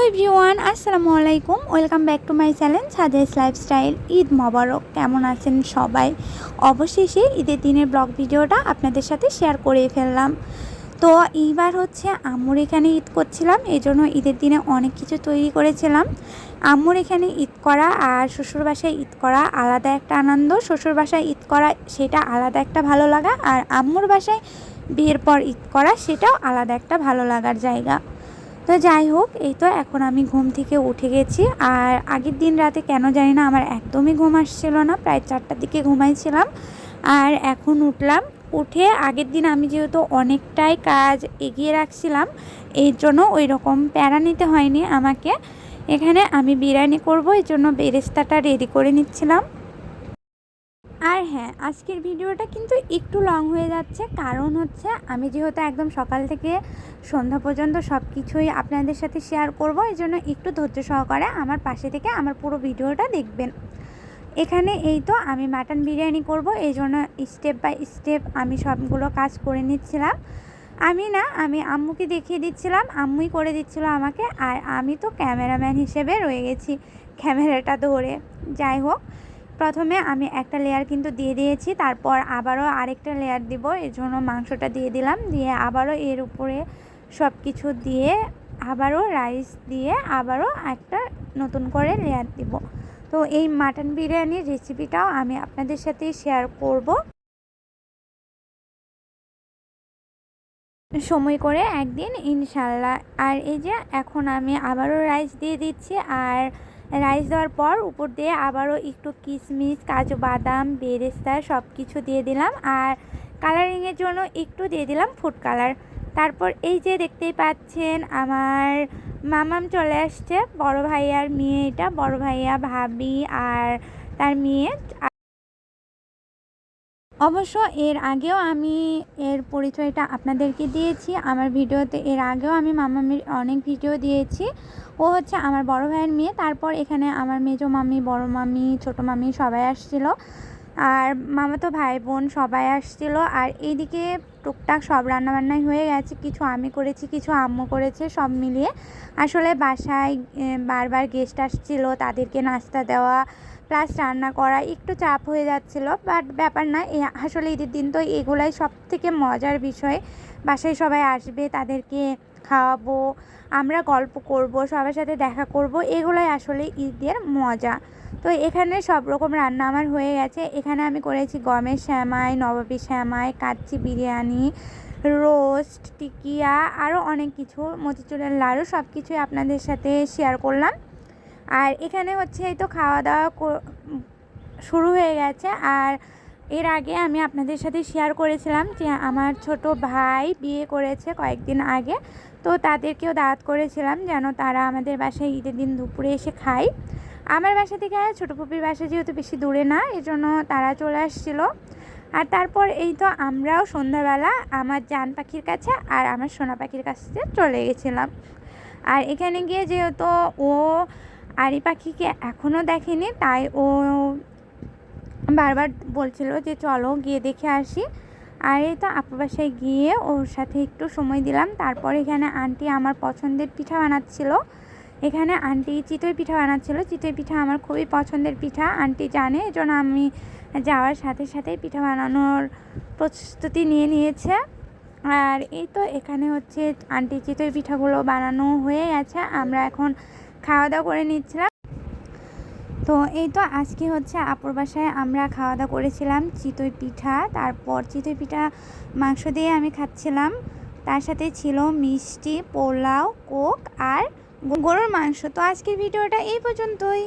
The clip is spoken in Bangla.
এভরিওয়ান, আসসালামু আলাইকুম। Welcome back to my channel সাজেস লাইফস্টাইল। ঈদ মোবারক। কেমন আছেন সবাই? অবশেষে ঈদের দিনের ব্লগ ভিডিওটা আপনাদের সাথে শেয়ার করে ফেললাম। তো এইবার হচ্ছে আম্মুর এখানে ঈদ করছিলাম, এই জন্য ঈদের দিনে অনেক কিছু তৈরি করেছিলাম। আম্মুর এখানে ঈদ করা আর শ্বশুর বাসায় ঈদ করা আলাদা একটা আনন্দ। শ্বশুর বাসায় ঈদ করা সেটা আলাদা একটা ভালো লাগা, আর আম্মুর বাসায় বিয়ের পর ঈদ করা সেটাও আলাদা একটা ভালো লাগার জায়গা। তো যাই হোক, এই তো এখন আমি ঘুম থেকে উঠে গেছি। আর আগের দিন রাতে কেন জানি না আমার একদমই ঘুম আসছিল না, প্রায় 4টার দিকে ঘুমাইছিলাম। আর এখন উঠলাম। উঠে আগের দিন আমি যেহেতু অনেকটাই কাজ এগিয়ে রাখছিলাম, এর জন্য ওই রকম প্যারা নিতে হয়নি আমাকে। এখানে আমি বিরিয়ানি করব, এই জন্য বেরেস্তাটা রেডি করে নিচ্ছিলাম। আর হ্যাঁ, আজকের ভিডিওটা কিন্তু একটু লং হয়ে যাচ্ছে, কারণ হচ্ছে আমি যেহেতু একদম সকাল থেকে সন্ধ্যা পর্যন্ত সব কিছুই আপনাদের সাথে শেয়ার করব, এই জন্য একটু ধৈর্য সহকারে আমার পাশে থেকে আমার পুরো ভিডিওটা দেখবেন। এখানে এই তো আমি মাটন বিরিয়ানি করব, এই জন্য স্টেপ বাই স্টেপ আমি সবগুলো কাজ করে নিচ্ছিলাম। আমি আম্মুকে দেখিয়ে দিচ্ছিলাম, আম্মুই করে দিচ্ছিল আমাকে, আর আমি তো ক্যামেরাম্যান হিসেবে রয়ে গেছি ক্যামেরাটা ধরে। যাই হোক, প্রথমে আমি একটা লেয়ার কিন্তু দিয়ে দিয়েছি, তারপর আবারও আরেকটা লেয়ার দিব, এর জন্য মাংসটা দিয়ে দিলাম, দিয়ে আবারও এর উপরে সব কিছু দিয়ে আবারও রাইস দিয়ে আবারও একটা নতুন করে লেয়ার দিব। তো এই মাটন বিরিয়ানির রেসিপিটাও আমি আপনাদের সাথে শেয়ার করব সময় করে একদিন ইনশাল্লাহ। আর এই যে এখন আমি আবারও রাইস দিয়ে দিচ্ছি, আর রাইস দেওয়ার পর উপর দিয়ে আবারও একটু কিশমিশ, কাজু বাদাম, বেরেস্তা সব কিছু দিয়ে দিলাম, আর কালারিংয়ের জন্য একটু দিয়ে দিলাম ফুড কালার। তারপর এই যে দেখতেই পাচ্ছেন আমার মামাম চলে আসছে, বড় ভাইয়ার মেয়ে, এটা বড় ভাইয়া, ভাবি আর তার মেয়ে। অবশ্য এর আগেও আমি এর পরিচয়টা আপনাদেরকে দিয়েছি আমার ভিডিওতে, এর আগেও আমি মামামির অনেক ভিডিও দিয়েছি। ও হচ্ছে আমার বড় ভাইয়ের মেয়ে। তারপর এখানে আমার মেজো মামি, বড় মামি, ছোটো মামি সবাই আসছিল, আর মামাতো ভাই বোন সবাই আসছিল। আর এইদিকে টুকটাক সব রান্নাবান্নাই হয়ে গেছে, কিছু আমি করেছি, কিছু আম্মু করেছে, সব মিলিয়ে আসলে বাসায় বারবার গেস্ট আসছিল, তাদেরকে নাস্তা দেওয়া প্লাস রান্না করা একটু চাপ হয়ে যাচ্ছিলো। বাট ব্যাপার না, আসলে ঈদের দিন তো এগুলাই সব থেকে মজার বিষয়। বাসায় সবাই আসবে, তাদেরকে খাওয়াবো, আমরা গল্প করব, সবার সাথে দেখা করব, এগুলাই আসলে ঈদের মজা। তো এখানে সব রকম রান্না আমার হয়ে গেছে। এখানে আমি করেছি গমের শ্যামাই, নবাবী শ্যামাই, কাচ্চি বিরিয়ানি, রোস্ট, টিকিয়া, আরও অনেক কিছু, মতিচুরের লাড়ু, সব কিছুই আপনাদের সাথে শেয়ার করলাম। আর এখানে হচ্ছে এই তো খাওয়া দাওয়া শুরু হয়ে গেছে। আর এর আগে আমি আপনাদের সাথে শেয়ার করেছিলাম যে আমার ছোট ভাই বিয়ে করেছে কয়েকদিন আগে, তো তাদেরকেও দাওয়াত করেছিলাম যেন তারা আমাদের বাসায় ঈদের দিন দুপুরে এসে খায়। আমার বাসা থেকে ছোটো পুপির বাসা যেহেতু বেশি দূরে না, এজন্য তারা চলে আসছিল। আর তারপর এই তো আমরাও সন্ধ্যাবেলা আমার জান পাখির কাছে আর আমার সোনা পাখির কাছে চলে গেছিলাম। আর এখানে গিয়ে যেহেতু ও আরি পাখিকে এখনও দেখেনি, তাই ও বারবার বলছিল যে চলো গিয়ে দেখে আসি। আর এই তো আপুর বাসায় গিয়ে ওর সাথে একটু সময় দিলাম। তারপর এখানে আন্টি আমার পছন্দের পিঠা বানাচ্ছিল, এখানে আন্টি চিতই পিঠা বানাচ্ছিল। চিতই পিঠা আমার খুবই পছন্দের পিঠা, আন্টি জানে, এজন্য আমি যাওয়ার সাথে সাথেই পিঠা বানানোর প্রস্তুতি নিয়ে নিয়েছে। আর এই তো এখানে হচ্ছে আন্টি চিতই পিঠাগুলো বানানো হয়ে গেছে, আমরা এখন খাওয়া দাওয়া করে নিচ্ছিলাম। তো এই তো আজকে হচ্ছে আপুর বাসায় আমরা খাওয়া দাওয়া করেছিলাম চিতই পিঠা, তারপর চিতই পিঠা মাংস দিয়ে আমি খাচ্ছিলাম, তার সাথে ছিল মিষ্টি, পোলাও, কোক আর গরুর মাংস। তো আজকের ভিডিওটা এই পর্যন্তই।